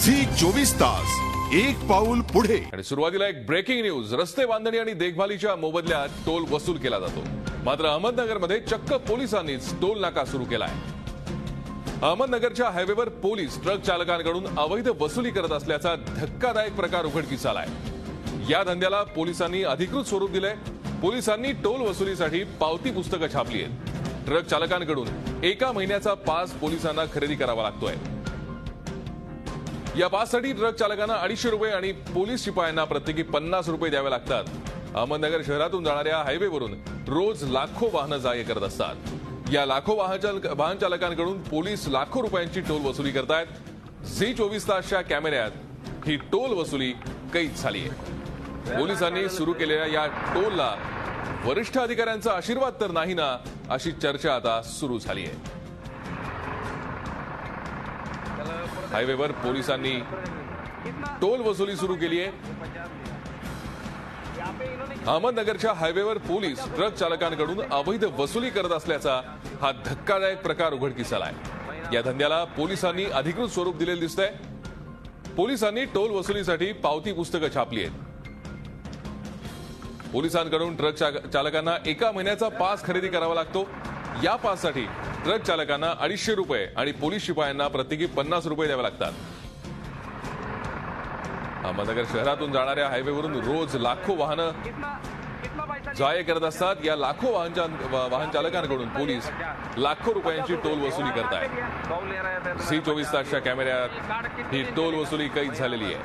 Zee 24 तास, एक पाऊल पुढे. आणि सुरुवातीला एक ब्रेकिंग न्यूज. रस्ते बांधणी आणि देखभालीच्या मोबदल्यात टोल वसूल केला जातो. मात्र अहमदनगरमध्ये चक्क पोलिसांनीच टोल नाका सुरू केलाय. अहमदनगरच्या हायवेवर पोलीस ट्रक चालकांकडून अवैध वसुली करत असल्याचा धक्कादायक प्रकार उघडकीस आलाय. या धंद्याला पोलिसांनी अधिकृत स्वरूप दिलंय. पोलिसांनी टोल वसुलीसाठी पावती पुस्तकं छापली आहेत. ट्रक चालकांकडून एका महिन्याचा पास पोलिसांना खरेदी करावा लागतोय. या पाससाठी ट्रक चालकांना 250 रुपये आणि पोलीस शिपायांना प्रत्येकी 50 रुपये द्यावे लागतात. अहमदनगर शहरातून जाणाऱ्या हायवेवरून रोज लाखो वाहनं जा ये करत असतात. या लाखो वाहन चालकांकडून पोलीस लाखो रुपयांची टोल वसुली करतायत. झी 24 तासच्या कॅमेऱ्यात ही टोल वसुली कैद झाली आहे. पोलिसांनी सुरू केलेल्या या टोलला वरिष्ठ अधिकाऱ्यांचा आशीर्वाद तर नाही ना, अशी चर्चा आता सुरू झाली आहे. हायवेवर पोलिसांनी टोल वसुली सुरू केली आहे. अहमदनगरच्या हायवेवर पोलीस ट्रक चालकांकडून अवैध वसुली करत असल्याचा हा धक्कादायक प्रकार उघडकीस आलाय. या धंद्याला पोलिसांनी अधिकृत स्वरूप दिलेलं दिसतंय. पोलिसांनी टोल वसुलीसाठी पावती पुस्तकं छापली आहेत. पोलिसांकडून ट्रक चालकांना एका महिन्याचा पास खरेदी करावा लागतो. या पाससाठी ट्रक चालकांना 250 रुपये आणि पोलीस शिपायांना प्रत्येकी 50 रुपये द्यावे लागतात. अहमदनगर शहरातून जाणाऱ्या हायवेवरून रोज लाखो वाहनं जा ये करत असतात. या लाखो वाहन चालकांकडून पोलीस लाखो रुपयांची टोल वसुली करतायत. झी 24 तासच्या कॅमेऱ्यात ही टोल वसुली कैद झालेली आहे.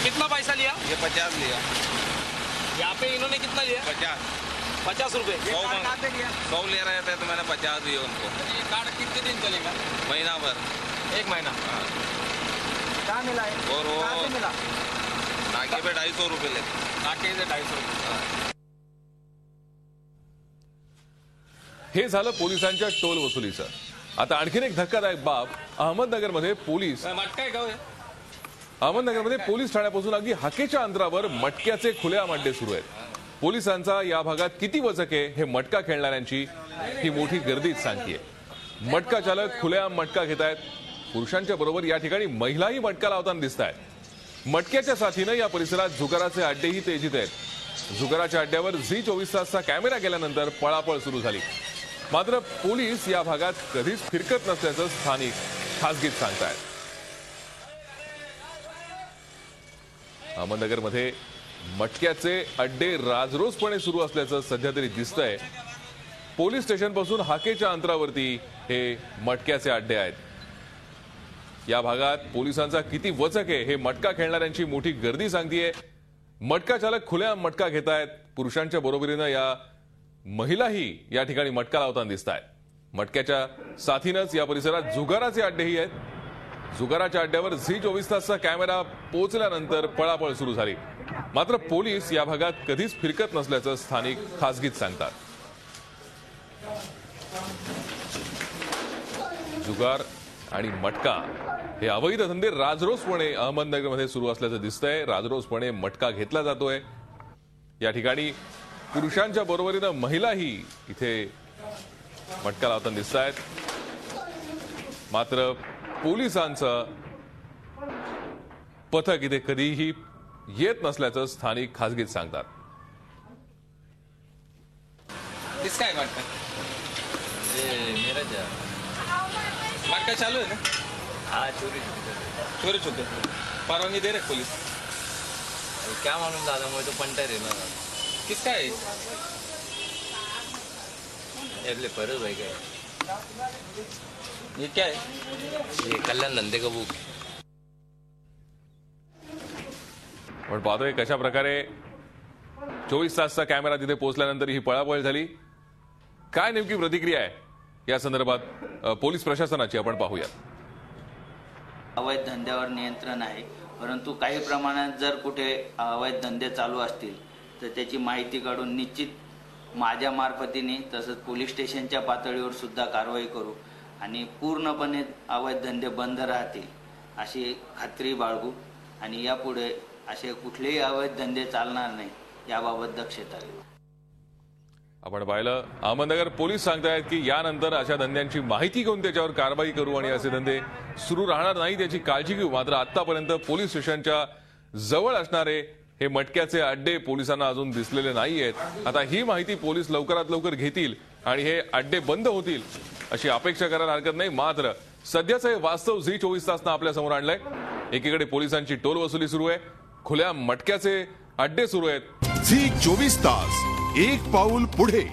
कितना पैसा लिया? ये 50 लिया. यहाँ पे इन्होंने कितना लिया? 50 रुपए. 100 ले रहे थे तो मैंने 50 दिए उनको. ये कार्ड कितने दिन चलेगा? महीना भर. 1 महीना. कहाँ मिला है? और वो कहाँ से मिला? नाके पे 250 रुपए लेते. नाके से 250 रुपये. हे झालं पोलिसांच्या टोल वसुलीचं. आता आणखीन एक धक्कादायक बाब. अहमदनगरमध्ये पोलीस ठाण्यापासून अगदी हाकेच्या अंतरावर मटक्याचे खुलेआम अड्डे सुरू आहेत. पोलिसांचा या भागात किती वचक आहे हे मटका खेळणाऱ्यांची ही मोठी गर्दीच सांगतेय. मटका चालक खुलेआम मटका घेत आहेत. पुरुषांच्या बरोबर या ठिकाणी महिलाही मटका लावताना दिसत आहेत. मटक्याच्या साथीनं या परिसरात जुगाराचे अड्डेही तेजीत आहेत. जुगाराच्या अड्ड्यावर झी 24 तासचा कॅमेरा गेल्यानंतर पळापळ सुरू झाली. मात्र पोलीस या भागात कधीच फिरकत नसल्याचं स्थानिक खासगीत सांगतायत. अहमदनगरमध्ये मटक्याचे अड्डे राजरोसपणे सुरू असल्याचं सध्या तरी दिसतंय. पोलीस स्टेशनपासून हाकेच्या अंतरावरती हे मटक्याचे अड्डे आहेत. या भागात पोलिसांचा किती वचक आहे हे मटका खेळणाऱ्यांची मोठी गर्दी सांगतेय. मटका चालक खुलेआम मटका घेत आहेत. पुरुषांच्या बरोबरीनं या महिलाही या ठिकाणी मटका लावताना दिसत आहेत. मटक्याच्या साथीनंच या परिसरात जुगाराचे अड्डेही आहेत. जुगाराच्या अड्ड्यावर झी 24 तासचा कॅमेरा पोहोचल्यानंतर पळापळ सुरू झाली. मात्र पोलीस या भागात कधीच फिरकत नसल्याचं स्थानिक खासगीत सांगतात. जुगार आणि मटका हे अवैध धंदे राजरोसपणे अहमदनगरमध्ये सुरू असल्याचं दिसतंय. राजरोसपणे मटका घेतला जातोय. या ठिकाणी पुरुषांच्या बरोबरीनं महिलाही इथे मटका लावताना दिसत आहेत. मात्र पोलिसांचं पथक इथे कधीही येत नसल्याचं स्थानिक खासगीत सांगतात. किसका है मटका? मेरा मटका चालू है ना? हाँ, चोरी छुपे परवानगी दे रहे पुलिस. क्या मालूम दादा, मुझे तो पंटर है ना. किसका है? ये परस भाई का है. ये क्या है? ये कल्याण धंदे का बुक. पण पाहतोय कशा प्रकारे 24 तासचा कॅमेरा तिथे पोहोचल्यानंतर ही पळापळ झाली. काय नेमकी प्रतिक्रिया आहे या संदर्भात पोलीस प्रशासनाची आपण पाहूया. अवैध धंद्यावर नियंत्रण आहे, परंतु काही प्रमाणात जर कुठे अवैध धंदे चालू असतील तर त्याची माहिती काढून निश्चित माझ्या मार्फतीने तसंच पोलीस स्टेशनच्या पातळीवर सुद्धा कारवाई करू आणि पूर्णपणे अवैध धंदे बंद राहतील अशी खात्री बाळगू आणि यापुढे असे कुठलेही अवैध धंदे चालणार नाही याबाबत दक्षता घेऊ. आपण पाहिलं अहमदनगर पोलीस सांगतायत की यानंतर अशा धंद्यांची माहिती घेऊन त्याच्यावर कारवाई करू आणि असे धंदे सुरू राहणार नाही त्याची काळजी घेऊ. मात्र आतापर्यंत पोलीस स्टेशनच्या जवळ असणारे हे मटक्याचे अड्डे पोलिसांना अजून दिसलेले नाहीयेत. आता ही माहिती पोलीस लवकरात लवकर घेतील आणि हे अड्डे बंद होतील अशी अपेक्षा करायला हरकत नाही. मात्र सध्याचं हे वास्तव झी 24 तासनं आपल्या समोर आणलंय. एकीकडे पोलिसांची टोल वसुली सुरू आहे, खुल्या मटक्याचे अड्डे सुरू आहेत. झी 24 तास एक पाऊल पुढे.